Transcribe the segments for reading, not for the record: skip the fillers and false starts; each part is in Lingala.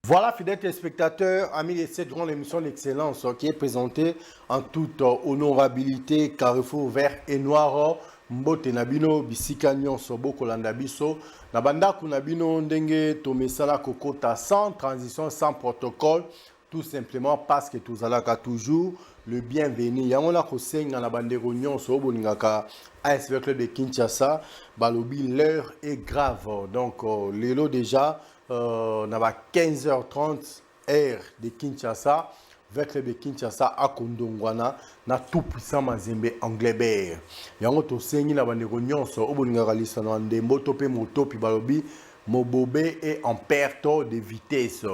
Voilà, fidèles téléspectateurs, amis de cette grande émission d'excellence qui est présentée en toute honorabilité, carrefour vert et noir. Mbote nabino bisika nyonso bokolanda biso na bandaku nabino ndenge tomesala kokota sans transition, sans protocole, tout simplement parce que tous allons toujours le bienvenu. Yango na kosenga na bandeko nyonso boningaka ASV Club de Kinshasa, balobi l'heure est grave. Donc lelo déjà na ba 15h30 heure de Kinshasa, avec le de Kinshasa à Kondongwana, na tout puissant Mazembe Anglebert. Yango to sengi na bandeko nyonso obolinga lisa na ndembo topé moto pi balobi Mobobe est en perte de vitesse.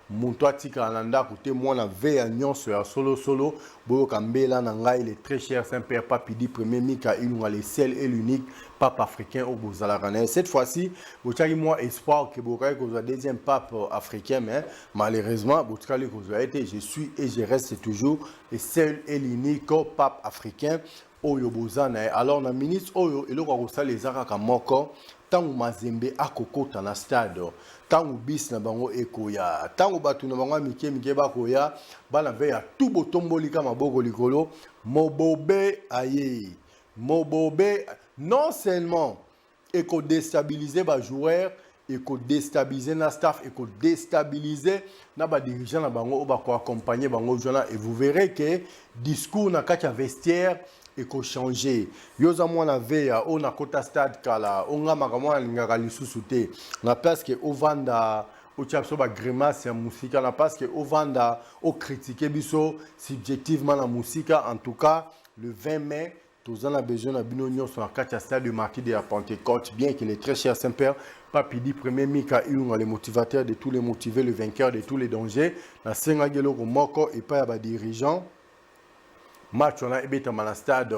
Monto atika nanda kote mwana veya nyonso ya solo boyo kambela na ngai il est très cher Saint-Père Papidi premier Mika Ilunga le seul et l'unique pape africain au Bozalakane. Cette fois-ci, vous avez moi espoir que vous avez le deuxième pape africain, mais malheureusement, vous avez été, je suis et je reste toujours le seul et l'unique pape africain au Yobozana. Alors, le ministre Oyo, il a les araka moko. Tangu Mazembe akokota na stade, tangu bis na bango ekoya, tangu batu na bango mike bakoya, bana veya tout botomboli kama maboko likolo, Mobobe aye. Mobobe non seulement eko déstabiliser ba joueur, eko déstabiliser na staff, eko déstabiliser na ba dirigeant na bango ba ko accompagner bango joueur et vous verrez que discours na kacha vestiaire eko changer. Yoza mwana veya o na kota stade kala, onga makamwa ngaka lisusu te. Na parce que ovanda o tchapso ba grimace ya musika na parce que ovanda o critiquer biso subjectivement la musika. En tout cas le 20 mai tous en a besoin de binonion sur la carte stade de martyr de la Pentecôte, bien qu'il est très cher Saint-Père Papidi premier Mika Ilunga, le motivateur de tous les motivés, le vainqueur de tous les dangers, la Sengagelo Moko et pas à dirigeant. Match on a ebeta na stade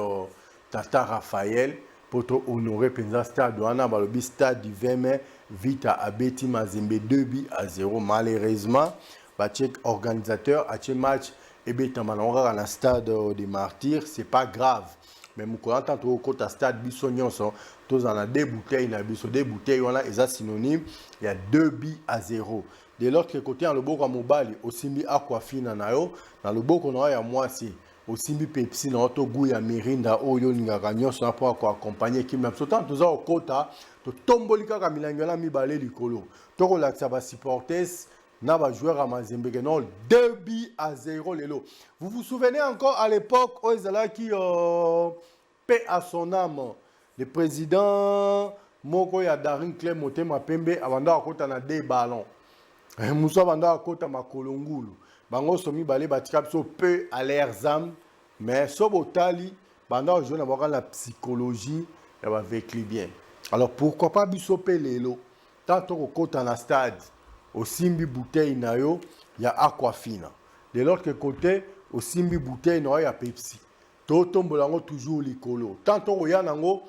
Tata Raphaël pour honorer Penza stade on a balobi stade du 20 mai Vita abeti Mazembe 2-0 malheureusement Bachek organisateur a ce match ebeta na stade des martyrs, c'est pas grave. Mais quand on entend au côté stade biso nyonso tous en a deux bouteilles na biso deux bouteilles on a eza synonyme il y a 2-0. De l'autre côté en le boko mobali osimbi aquafina na yo na le boko na ya mwasi osimbi Pepsi na auto goût ya Mirinda oyo ngaka nyonso na pour accompagner qui même autant tous au côté to tomboli kaka milangola mibale likolo to relaxa ba supporters na ba joueur à Mazembe non 2-0 lelo. Vous vous souvenez encore à l'époque où Ezala qui paix à son âme le président moko ya Darin Clé Motema Pembe avanda akota na deux ballons. Moussa avanda akota makolongulu. Bango somi balé batika biso peu à leurs âmes mais sobotali banda jouer na la psychologie ya ba vekli bien. Alors pourquoi pas biso pe lelo tant au kota na stade au simbi bouteille na yo ya aquafina. De l'autre côté au simbi bouteille na yo ya Pepsi. Totombolango toujours likolo. Tant to ya nango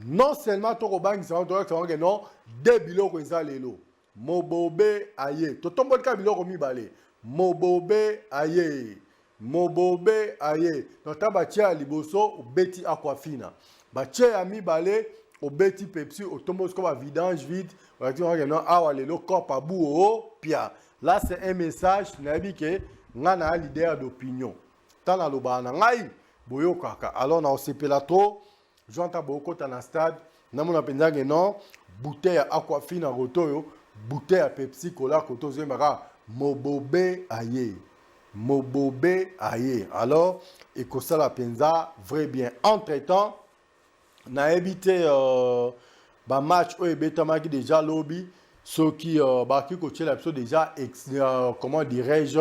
non seulement to bangisa to non de biloko eza lelo. Mobobe aye. Totombolika biloko mibale. Mobobe aye. Mobobe aye. Nota batia liboso obeti aquafina. Batia ya mibale obeti Pepsi otombo ko ba vidange vide. On dit non awa lelo corps pa bou pia. Là c'est un message nabi ke ngana leader d'opinion. Tala loba na ngai boyo kaka. Alors na osepela trop jonta boko ta na stade na mona penza ke non bouteille aquafina rotoyo bouteille à Pepsi Cola koto zemaka Mobobe aye. Mobobe aye. Alors, et que ça la penza vrai bien. Entre-temps, na évité ba match où ebetamaki déjà lobby ceux qui baki coaché la déjà comment dirais-je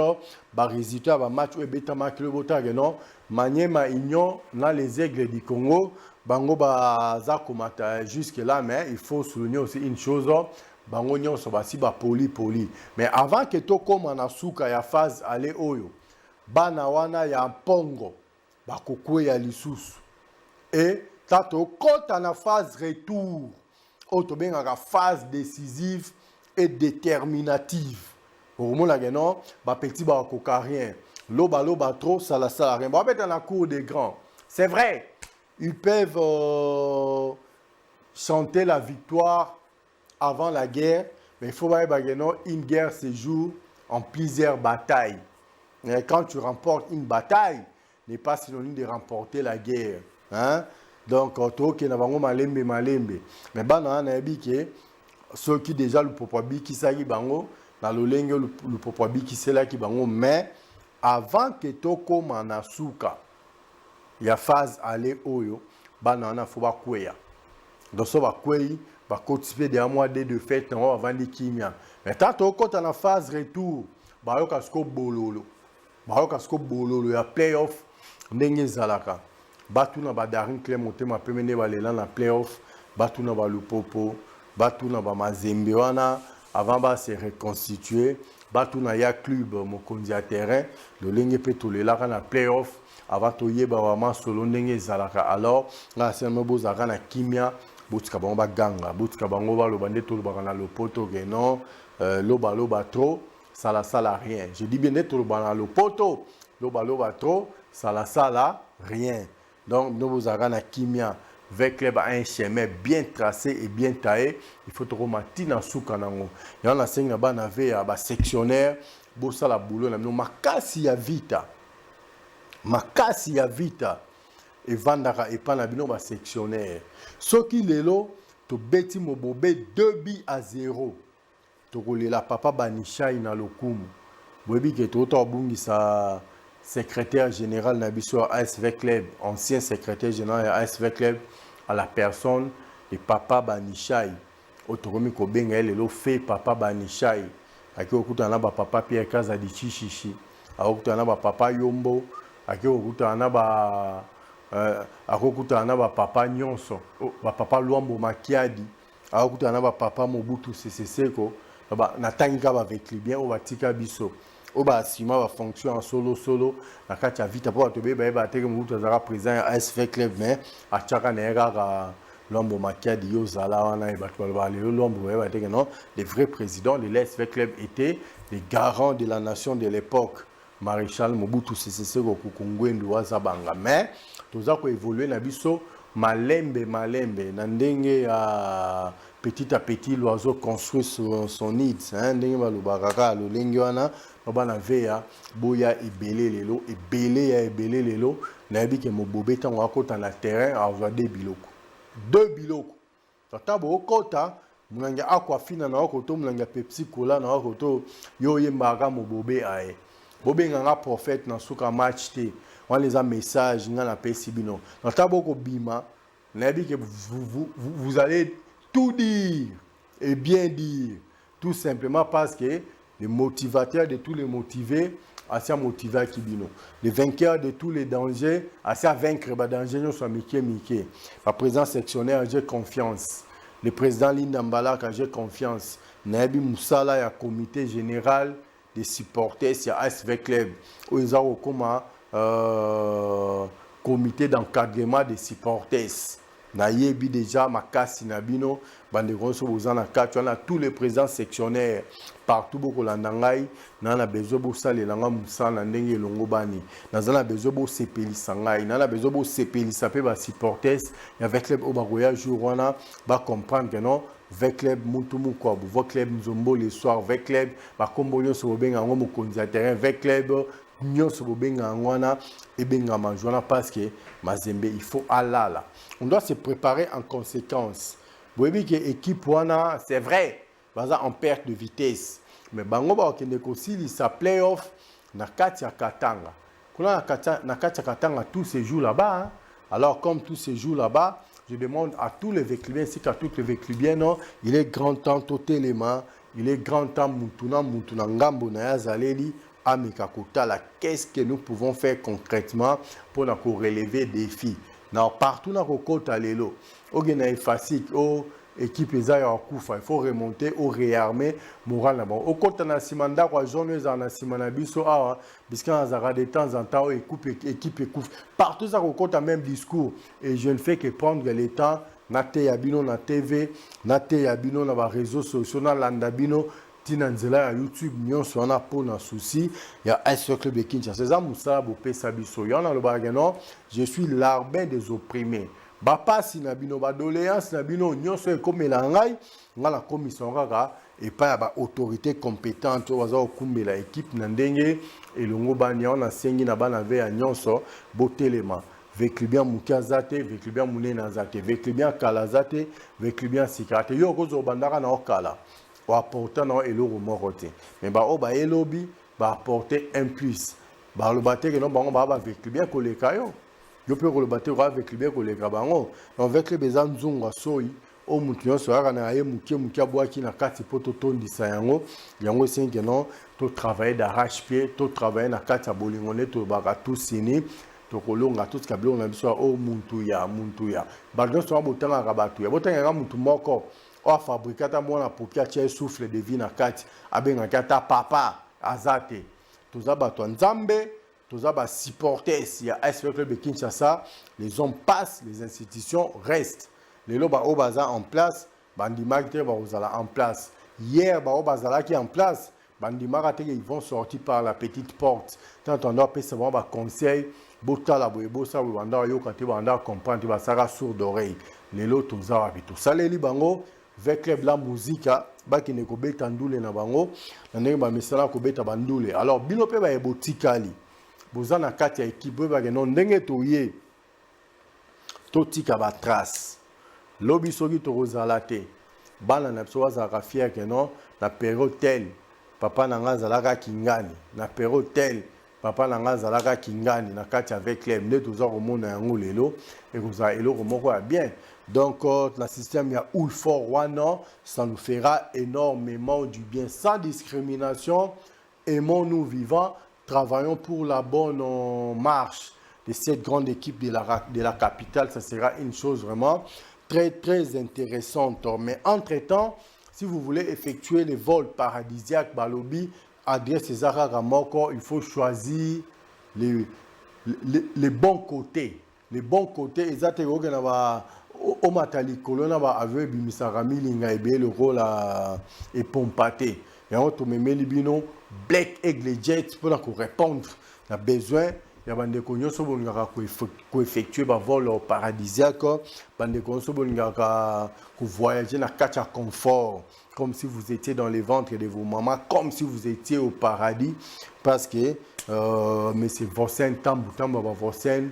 ba résultat ba match où ebetamaki le botage non Maniema Union na les Aigles du Congo bango ba za komata jusque là mais il faut souligner aussi une chose bango nyonso basi ba poli. Mais avant que to koma na suka ya phase aller oyo bana wana ya mpongo bakokwe ya lisusu et tato kota na phase retour auto benga phase décisive et déterminative au moment là non ba petit ba koka rien loba trop ça la rien ba mettre dans la cour des grands c'est vrai ils peuvent chanter la victoire avant la guerre, mais il faut voir une guerre se joue en plusieurs batailles. Et quand tu remportes une bataille, n'est pas synonyme de remporter la guerre. Hein? Donc, tu as malembe. Mais ceux qui déjà le popoabi qui s'agit bango, dans le lenge le popoabi qui c'est là qui bango, mais avant que tu commences à souka, il y a phase aller oyo, banana faut pas kweya. Donc ça va kweyi, va continuer des mois de fête avant de kimia. Mais tant que tu as la phase retour, bah yo kasko bololo. Bah kasko bololo ya playoff ndenge zalaka. Batu na badarin clé monter ma pemene balela na playoff, batu na ba lupopo, batu na ba mazembe wana avant ba se reconstituer, batu na ya club mokonzi a terrain, le lenge pe tolela na playoff avant to yeba vraiment solo ndenge zalaka. Alors là c'est me bozaka na kimia, botika bango ba ganga, botika bango ba lo bande to lo na lopoto que non, loba trop, ça la rien. Je dis bien d'être lo bana lopoto, loba trop, ça la rien. Donc, nous avons un kimia avec club à un chemin bien tracé et bien taillé. Il faut trouver matin en soukanango. Il y a un enseignant un sectionnaire, bossa la boulot, na makasi ya vita. Makasi ya vita. Et vandara et pas na bino ba sectionnaire. Ce qui lelo to beti mobobé 2-0. To kolela papa banishai na lokumu. Bobi ke to bungi sa secrétaire général Nabiso ASV Club, ancien secrétaire général ASV Club, à la personne de Papa Banishai. Autoromi Kobenga, le fait Papa Banishai. Aki okutana ba Papa Pierre Kazadi Chichichi. Okutana ba Papa Yombo. Aki okutana ba Papa Nyonso. Ba Papa Luambo Makiadi. Okutana ba Papa Mobutu Seseko. Natangika ba avec bien au Vatika Biso. Oba sima va fonction en solo na kati ya vita pour tobe ba teke mutu azara président ya ASV Club mais a chaka nera Lombo Makiadi yo zala wana e batwa ba le Lombo ba teke non les vrais présidents de l'ASV Club étaient les garants de la nation de l'époque Maréchal Mobutu Sese Seko Kukungwendu wazabanga mais toza ko évoluer na biso malembe na ndenge ya petit à petit l'oiseau construit son nid hein ndenge ba lobaka lo lengi wana bana veya boya ebele lelo na bi ke mobobe tango akota na terrain avoir deux biloko tata bo kota munanga akwa fina na okoto munanga Pepsi Cola na okoto yo yembaka mobobe aye bobe nganga prophète na suka match te on les a message ngana pesi bino tata boko bima na bi ke vous allez tout dire et bien dire tout simplement parce que le motivateur de tous les motivés, assez motivé à Kibino. Le vainqueur de tous les dangers, assez à vaincre les dangers, nous sommes Mickey. La présidence sectionnaire, j'ai confiance. Le président Linda Mbalaka, j'ai confiance. Nabi Moussala, il y a comité général des supporters, il y a ASV Club. Ils ont comme comité d'encadrement des supporters. Nayebi déjà makasi nabino bande gonso bozana katu na tous les présidents sectionnaires partout boko landangai na bezo bo sale langa musana ndenge longo bani na bezo bo sepeli sangai na bezo bo sepeli sapé ba supporters avec club obagoya jour wana ba comprendre que non avec club mutumu kwa bu club nzombo le soir avec club ba kombolio so benga ngo mokonzi a terrain avec club nyonso bobenga ngwana ebenga manjwana parce que mazembe il faut alala on doit se préparer en conséquence boyebi que équipe wana c'est vrai baza en perte de vitesse mais bango ba okende kosili sa playoff na kati ya Katanga kuna na kati ya Katanga tous ces jours là-bas hein? Alors comme tous ces jours là-bas je demande à tous les véclubiens ainsi qu'à toutes les véclubiens non il est grand temps totalement il est grand temps mutuna ngambo na yazaleli Amikakotala, qu'est-ce que nous pouvons faire concrètement pour nous relever des défis? Non, partout dans le côté lelo, au Guinée facile, au équipe Esaïe en Koufa, il faut remonter, au réarmer, moral là-bas. Au côté na simanda quoi, journée en simana biso ah, puisqu'on a de temps en temps, équipe partout ça au côté même discours et je ne fais que prendre le temps, nate yabino na TV, nate yabino na réseaux sociaux, na landabino. Tinanzela à YouTube, nyonso wana pona souci, il y a un seul club de Kinshasa. C'est ça Moussa Bopé Sabiso. Il y en a le bagano, je suis l'arbitre des opprimés. bapasi na bino badoléance na bino nyonso ekomela ngai nga na commission kaka epai ya baautorité compétente oyo baza kokumbela équipe na ndenge elongo bani yango nasengi na bana ve ya nyonso botelema vekli bien moke aza te vekli bien monene aza te vekli bien kala aza te vekli bien sika te yo okozwa obandaka na okala oaporta na eloko moko te me baoyo bayelobi baaporte un plus baloba te keno bango baa bavekli bien koleka yo yo mpe koloba te okaa vekli bien koleka bango donc vekli beza nzungu asoi o mutu nyonso kaka na ye muke abwaki na kati mpo totondisa yango esengi keno totravaille d'arrache-pied totravaille na kati ya bolingo nde tolobaka tusini tokolonga tosika biloko na biso ya o muntu ya bato nyonso botangaka bato ya botangaka mutu moko oyo afabrike ata mwana poki atia souffle de vie na kati abengaki ata papa aza te toza bato ya nzambe toza basupporters ya AS Club de Kinshasa les hommes passent les institutions restent lelo baoyo baza en place bandimaki te bakozala en place hier baoyo bazalaki en place bandimaka te ils vont sortir par la petite porte tant on doit apesa bango baconseil botala boye bosala boye banda bayoka te banda comprendre te basaka sourd d'oreille lelo toza wapi tosaleli bango avec la musique bakende kobeta ndule na bango na ndenge bamisala kobeta bandule alors bino mpe bayebotikali boza na kati ya équipe oyo bakeno ndenge toye totika batrace lobi soki tokozala te bana na biso bazalaka fier keno na période telle papa na nga azalaka kingani na période telle papa na nga azalaka kingani na kati avec club nde toza komona yango lelo ekozala eloko moko ya bien donc le système il y a Ulfort wana ça nous fera énormément du bien sans discrimination aimons-nous vivants travaillons pour la bonne marche de cette grande équipe de la capitale ça sera une chose vraiment très intéressante mais entre-temps si vous voulez effectuer les vols paradisiaques balobi adresse César Ramoko il faut choisir les bons côtés exactement que na o matali kolona ba aveu bimisaka milinga ebe le rôle et pompaté yango to memeli bino Black Eagle Jet pour répondre à besoin ya bandeko nyonso bolingaka ko effectuer ba vol paradisiaque bandeko nyonso bolingaka ko voyager na kati ya confort comme si vous étiez dans les ventres de vos mamans comme si vous étiez au paradis parce que mais c'est Vossen Tambutamba ba Vossen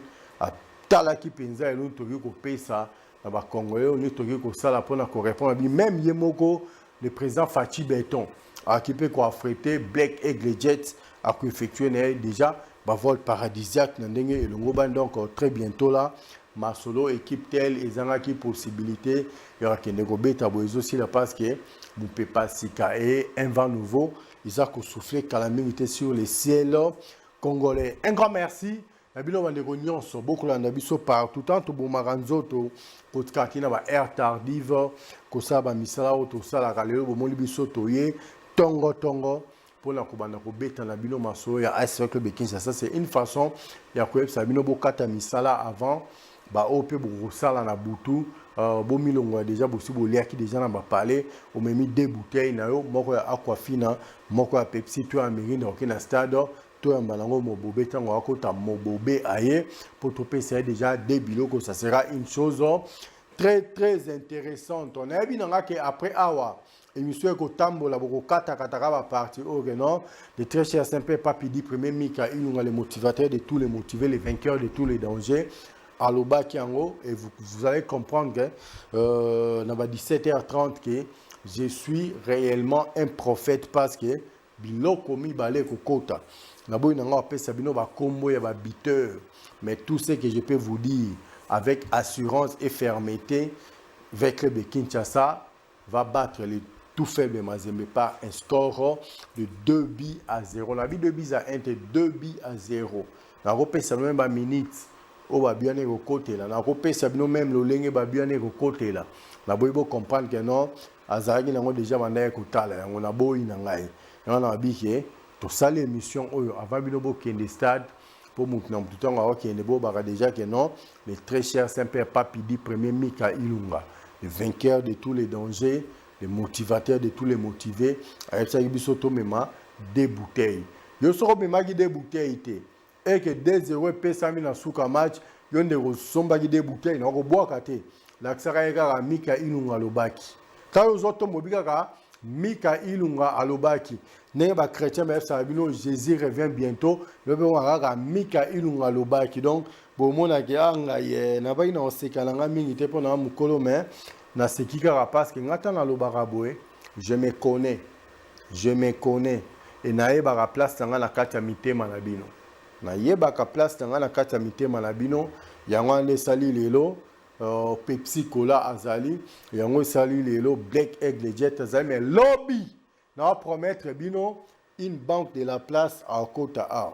talaki penza elo toki ko pesa na ba Congolais on toki ko sala pona ko répondre même yemoko le président Fachi Beton a qui peut ko affréter Black Eagle Jet a ko effectuer déjà ba vol paradisiaque na ndenge elongo ba donc très bientôt là masolo équipe telle ezangaki possibilité ya kende ko beta boezo si la parce que vous pouvez pas sika et un vent nouveau ils a ko souffler calamité sur les ciels congolais un grand merci na bino bandeko nyonso bokolanda biso partout tant tobomaka nzoto kotikaki na ba air tardive kosala bamisala oyo tosalaka lelo bomoni biso toye tongo mpona kobanda kobeta na bino masolo ya AS Club de Kinshasa c'est une façon ya koyebisa bino bokata misala avant baoyo mpe bokosala na butu bomilongo ya déjà bosi boliaki déjà na bapale omemi 2 bouteilles na yo moko ya aquafina moko ya Pepsi to ya Mirinda oke na stade to ya mbalango mobobe ntango akota mobobe aye pour topesa déjà 2 biloko ça sera une chose très intéressante on a bien que après awa émission ekotambola bokokata ba partie au non de très cher simple Papidi premier Mika Ilunga les motivateurs de tous les motivés les vainqueurs de tous les dangers aloba kiango et vous allez comprendre que na ba 17h30 que je suis réellement un prophète parce que biloko mibale kokota na boy nanga apesa bino ba kombo ya ba biteur mais tout ce que je peux vous dire avec assurance et fermeté avec le Kinshasa va battre les tout faible Mazembe par un score de 2-0 la vie 2-1 2-0 na repesa même ba minutes o ba bien ko côté là na repesa bino même lo lenge ba bien ko côté là na boy bo comprendre que non azaki nango déjà banda ko tala yango na boy na ngai na bike to sala émission oyo avant bino bo kende stade pour maintenant tout temps on kende bo ba déjà que non le très cher Saint-Père Papidi premier Mika Ilunga le vainqueur de tous les dangers le motivateur de tous les motivés avec ça biso to mema 2 bouteilles yo soko mema ki 2 bouteilles té et que 2-0 pesa mi na suka match yonde ko somba ki de bouteille na ko boire kate la tsaka eka Mika Ilunga lobaki ta ozoto mobika ka Mika Ilunga alobaki ne ba chrétien ba sabino Jésus revient bientôt le be ngaka Mika Ilunga lobaki donc bo mona ke anga ye na ba ina osekala nga mingi te pona mukolo mais na sekika parce que ngata na lobaka boye je me connais et naeba place tanga na kati ya mitema na bino naeba ka place tanga na kati ya mitema na bino yango ande sali lelo Pepsi Cola azali yango sali lelo Black Eagle Jet azali mais lobby na promettre bino une banque de la place à Kota A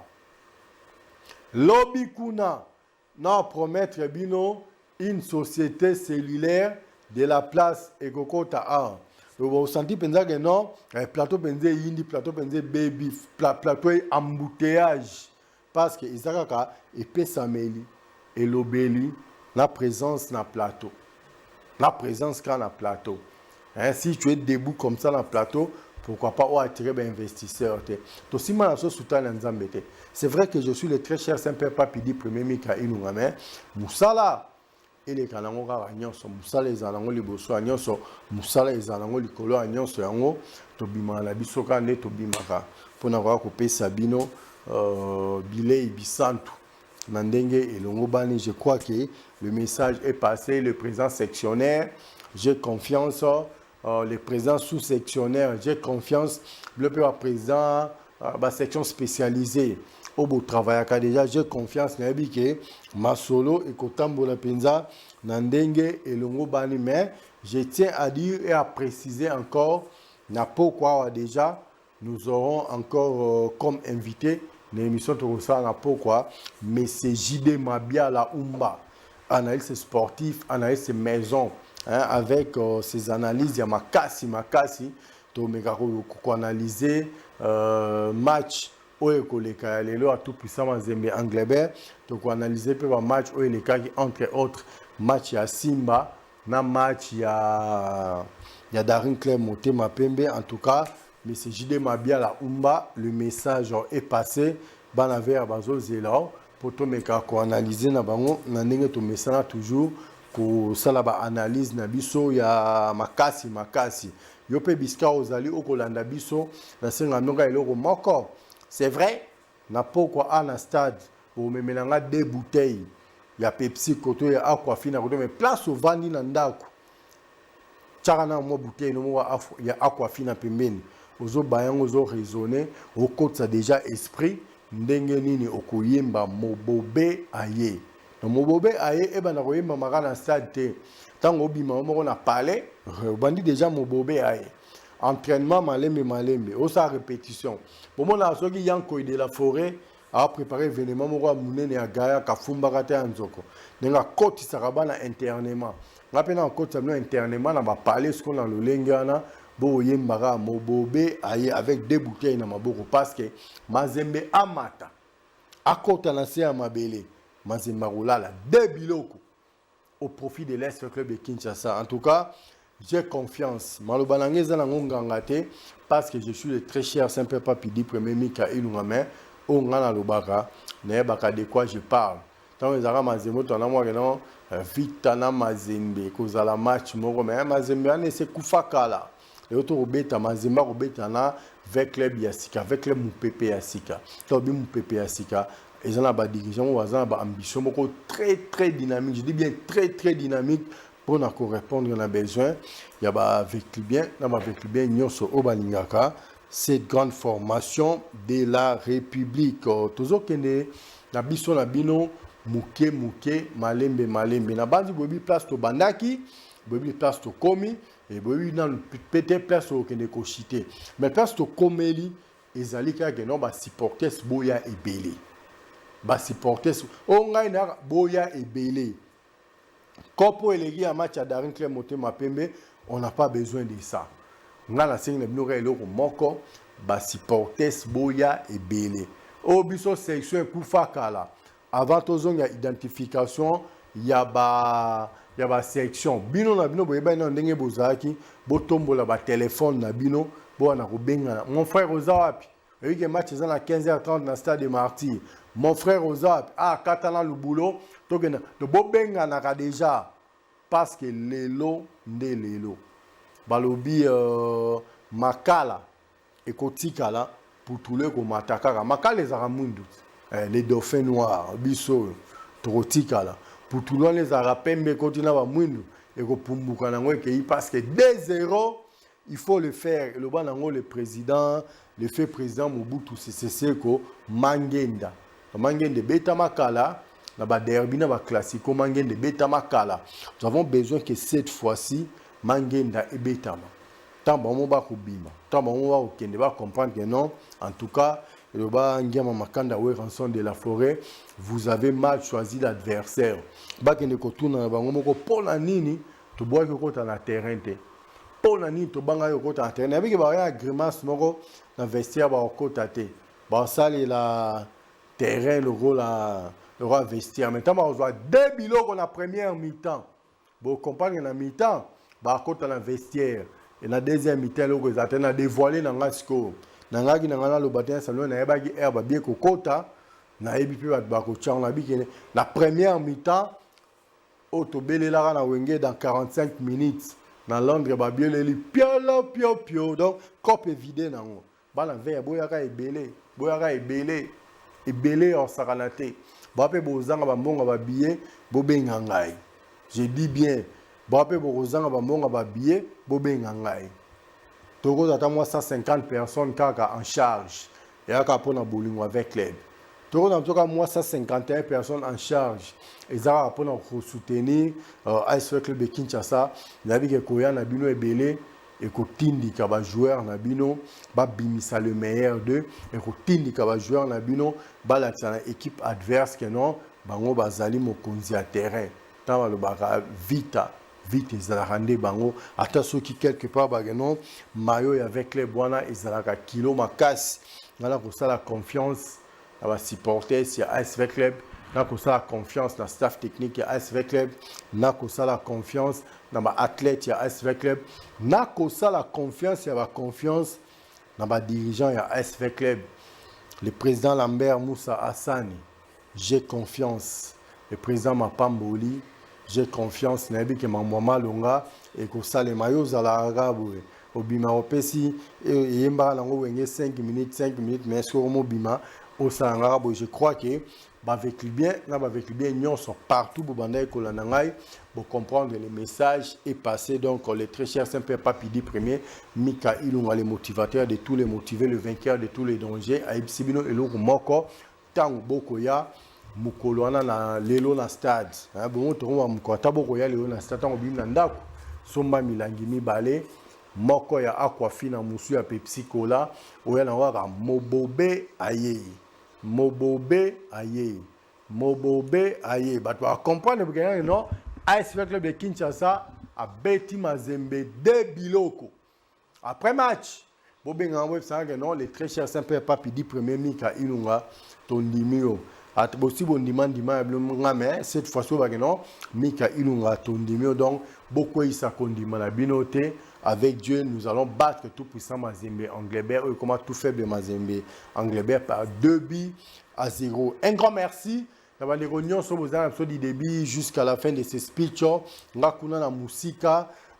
lobby kuna na promettre bino une société cellulaire de la place Ekokota A vous sentez que non, plateau pensé indi, plateau pensé baby, plateau embouteillage. Parce que Isaka et Sameli et l'obéli, la présence na plateau. La présence quand na plateau. Hein, si tu es debout comme ça dans le plateau, pourquoi pas attirer des investisseurs. C'est vrai que je suis le très cher Saint-Père Papidi, premier Mika Ilunga, mais Moussala. Et kanango ka nyonso musala ezanango liboso nyonso musala ezanango likolo nyonso yango to bima la biso ka ne to bimaka pona kwa ko pesa bino bilei bisantu na ndenge elongo bani. Je crois que le message est passé. Le président sectionnaire, j'ai confiance. Le président sous-sectionnaire, j'ai confiance. Le président section spécialisée au beau travail déjà, j'ai confiance na que Masolo et Kotambola Penza Nandenge et Longo Bani, mais je tiens à dire et à préciser encore na pourquoi déjà nous aurons encore comme invité l'émission Torosa na pourquoi mais c'est JD Mabia la Umba, analyste sportif, analyste maison, hein, avec ses analyses. Il y a Makasi to megako ko analyser match Oekoleka lelo à tout puissant Zembe Anglebert donc analyser peu un match Oeleka qui entre autres match ya Simba na match ya Darin Claire Motema Pembe. En tout cas mais c'est JD Mabia la Umba, le message est passé banaver bazo zela pour to meka ko analyser na bango na ndenge to mesana toujours ko sala ba analyse na biso ya makasi yo pe biska ozali okolanda biso na senga nonga eloko moko. C'est vrai, na pourquoi à un stade où me mélange deux bouteilles, il y a Pepsi côté ya Aquafina côté mais place au vandi nandako. Tcharana mo bouteille no mo ya Aquafina pembeni. Ozo bayango ozo raisonner, au côté ça déjà esprit ndenge nini okoyemba mobobe aye. No mobobe aye e bana koyemba makana stade te. Tango bima mo na parler, bandi déjà mobobe aye. Entraînement malembe osa répétition pour moi là ceux qui yanko de la forêt a préparé événement mo munene ya gaya kafumba kate anzoko nenga koti sarabana internement ngapena en koti sabino internement na ba parler ce qu'on a le lengana bo yembara mobobe aye avec deux bouteilles na maboko parce que mazembe amata akota na se ya mabele mazemba rolala deux biloko au profit de l'Est Club de Kinshasa. En tout cas j'ai confiance. Malobanangeza na ngongangate parce que je suis le très cher Saint-Père Papidi premier Mika Ilunga mais on ngana lobaka ne baka de quoi je parle. Tant les ara mazembo tona moi non vite na mazembe kozala match moko mais mazembe ane se kufakala. Et auto obeta mazemba obeta na avec club yasika avec club mupepe yasika. To bi mupepe yasika. Ils ont la dirigeant ou ont ba ambition moko très dynamique. Je dis bien très dynamique. Pour nous répondre à nos besoins, il y a vécu bien, Nyonso Obalingaka, cette grande formation de la République. Toujours que na biso na bino muke malembe. Na bandi bobi place to bandaki, bobi place to komi, et bobi na peut-être place to kende ko cité. Mais place to komeli, ezali ka que non ba supporters boya ebele. Ba supporters o ngai na boya ebele. Kopo elegi à match à Darin Claire Motema Pembe, on n'a pas besoin de ça. On a la scène de Binoure et l'autre moko, ba supporters boya et belé. Au biso section Koufakala. Avant tout il y a identification, il y a ba section. Bino na bino boyeba na ndenge bozaki, botombo la ba téléphone na bino, bo na kobenga. Mon frère Ozawapi, Et que match est à 15h30 dans le stade de Martyrs. Mon frère Ozap, Katana le boulot, donc de Bobenga n'a déjà, parce que l'élo, n'est l'élo. Balobi Makala, et Kotikala, pour tous les comme Matakara. Makala les Aramundu, les dauphins noirs, Bisso, Trotikala. Pour tous les Arapes, mais continuent à Mundu, et Pumbukanango, parce que 2-0, il faut le faire. Le banango, le président, le fait président Mobutu Sese Seko, Mangenda. Mangende Beta Makala, na derby na classico Mangende Beta Makala. Nous avons besoin que cette fois-ci Mangenda et Betama. Tant bon ba kubima. Tant bon ba okende ba comprendre que non. En tout cas, le ba ngema makanda we rançon de la forêt, vous avez mal choisi l'adversaire. Ba kende ko tuna na bango moko pona nini to boy ko ta na terrain te. Pona nini to banga yo ko ta na terrain. Avec ba ya grimace moko na vestiaire ba ko ta te. Ba sali la terrain, le rôle à vestiaire. Maintenant, on voit deux bilots dans la première mi-temps. Vous comprenez, dans la mi-temps, bah, quand on a vestiaire, et la deuxième mi-temps, ils ont dévoilé dans le score. Dans le bâtiment, ça nous a dit herbe bien kokota, na ebi pe ba ko tchang na bi la première mi-temps, auto belé la na wenge dans 45 minutes. Dans Londres, ba bien les pio. Donc, cop est vidé dans on. Ba la veille, boyaka est belé. Et belé en saranate. Bapé bozanga bambonga ba billet, bobenga ngai. Je dis bien, bapé bozanga bambonga ba billet, bobenga ngai. Togo data moi 150 personnes kaka en charge. Et aka pona bolingo avec l'aide. Togo dans toka moi 151 personnes en charge. Et ça pona ko soutenir AS Club de Kinshasa, la vie que koya na bino ebele. Et que tindi kaba joueur na bino ba bimisa le meilleur d'eux et que tindi kaba joueur na bino ba la équipe adverse que non bango bazali mokonzi à terrain tant le baka vite ezala rande bango ata soki quelque part ba non mayo avec les bwana ezala ka kilo makasi ngala ko sala confiance à ba supporter si ASV Club na ko sala confiance na staff technique ya ASV Club na ko sala confiance dans ma athlète ya ASV Club na ko sala confiance ya ba confiance dans ma dirigeant ya ASV Club le président Lambert Moussa Hassani j'ai confiance le président Mapamboli j'ai confiance na bi ke Mama Longa et ko sala mayo za la arabe obima opesi et yemba lango wenge 5 minutes mais sur mo bima au sala je crois que avec le bien, nous sommes partout pour comprendre le message et passer donc les très chers Saint-Père Papidi premier, Mika Ilunga, le motivateur de tous les motivés, le vainqueur de tous les dangers, Aïbsibino et Loko Moko, Tango Bokoya, Mukoloana na Lelo na stade. Bon, on va Tabokoya, Lelo na stade, on va Nandako, Somba Milangimi Balé, Moko ya Aquafina Moussu ya Pepsi Cola, Oya Nawara Mobobe Aye. Mobobe aye. Bah, tu vas comprendre que non, ASV Club de Kinshasa a bêti Mazembe de Biloko. Après match, Bobé Ngamwe que non, les très chers Saint-Père Papidi premier Mika Ilunga, ton dimio. Aussi bon mais cette fois-ci, non, Mika Ilunga, ton dimio. Donc, beaucoup ils s'accondiment la binoté. Avec Dieu, nous allons battre tout puissant Mazembe Anglebert. Comment tout faible Mazembe Anglebert par 2-0. Un grand merci. Nous avons les réunions sur vos du début jusqu'à la fin de ce speech. Nous avons la musique,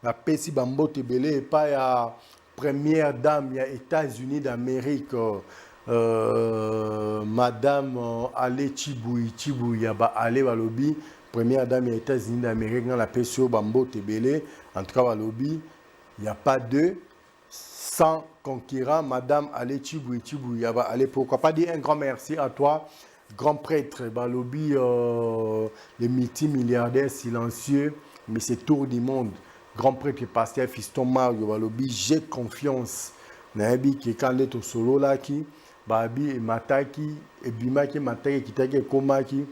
la Pessi Bambo Tebele et pas la première dame des États-Unis d'Amérique. Madame Ale Chiboui, Ale Balobi, première dame des États-Unis d'Amérique, la Pessi Bambo Tebele, en tout cas Balobi. Il n'y a pas de sans concurrent, Madame Ale Chiboui. Allez, pourquoi pas dire un grand merci à toi, grand prêtre, Balobi, le multimilliardaire silencieux, mais c'est tour du monde. Grand prêtre et pasteur Fiston Mario, Balobi, j'ai confiance. Nabi qui est quand au solo là qui, Babi et Mataki, et Bimaki, Mataki, Kitaki, Komaki,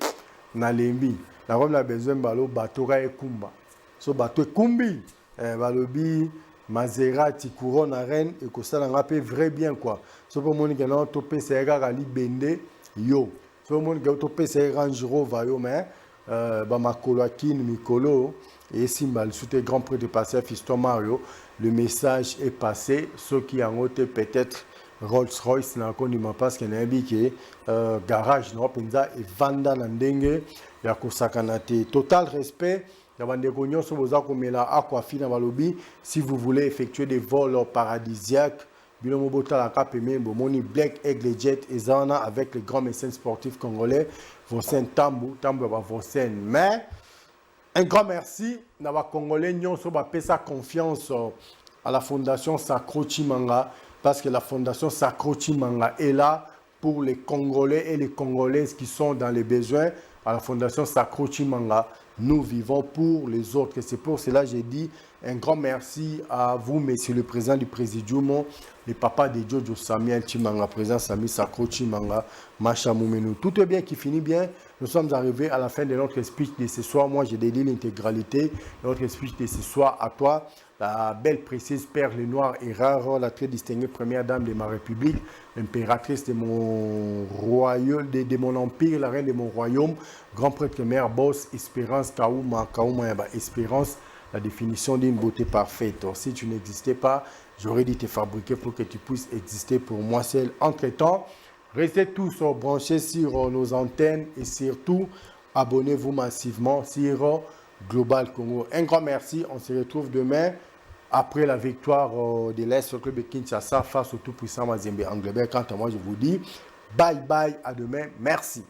Nalembi. La Rome a besoin de Batora et Kumba. So Bato et Kumbi, Balobi. Maserati couronne à Rennes et que ça n'a pas vrai bien quoi. Ce pour mon gars non topé c'est Ali Bende yo. Ce mon gars topé c'est Range Rover yo mais ba makoloakin Mikolo et Simbal sous tes grands prix de passer Fiston Mario. Le message est passé. Ceux qui ont été peut-être Rolls-Royce na kondima parce que na yebi garage na penza et vanda na ndenge ya kosakana te. Total respect ya bandeko nyonso boza komela Aquafina na balobi si vous voulez effectuer des vols paradisiaques bino mobota la KPM bomoni Black Aigle Jet ezana avec les grands mécènes sportifs congolais Vosen Tambu ba Vosen. Mais un grand merci na ba congolais nyonso ba pesa confiance à la fondation Sacro Chimanga parce que la fondation Sacro Chimanga est là pour les Congolais et les Congolaises qui sont dans les besoins. À la fondation Sacro Chimanga, nous vivons pour les autres. Et c'est pour cela que j'ai dit un grand merci à vous, Monsieur le Président du Présidium, le papa de Jojo Samuel Chimanga, président Sami Sacro Chimanga, Macha Moumenu. Tout est bien qui finit bien. Nous sommes arrivés à la fin de notre speech de ce soir. Moi, j'ai dédié l'intégralité de notre speech de ce soir à toi. La belle, précise Perle Noire et rare, la très distinguée première dame de ma République, l'impératrice de mon royaume, de mon empire, la reine de mon royaume, grand prêtre mère boss, Espérance Kaouma, Espérance, la définition d'une beauté parfaite. Or, si tu n'existais pas, j'aurais dû te fabriquer pour que tu puisses exister pour moi seul. Entre-temps, restez tous branchés sur nos antennes et surtout, abonnez-vous massivement sur Global Congo. Un grand merci. On se retrouve demain après la victoire de l'Est au club de Kinshasa face au tout-puissant Mazembe Anglebert. Quant à moi, je vous dis bye bye, à demain. Merci.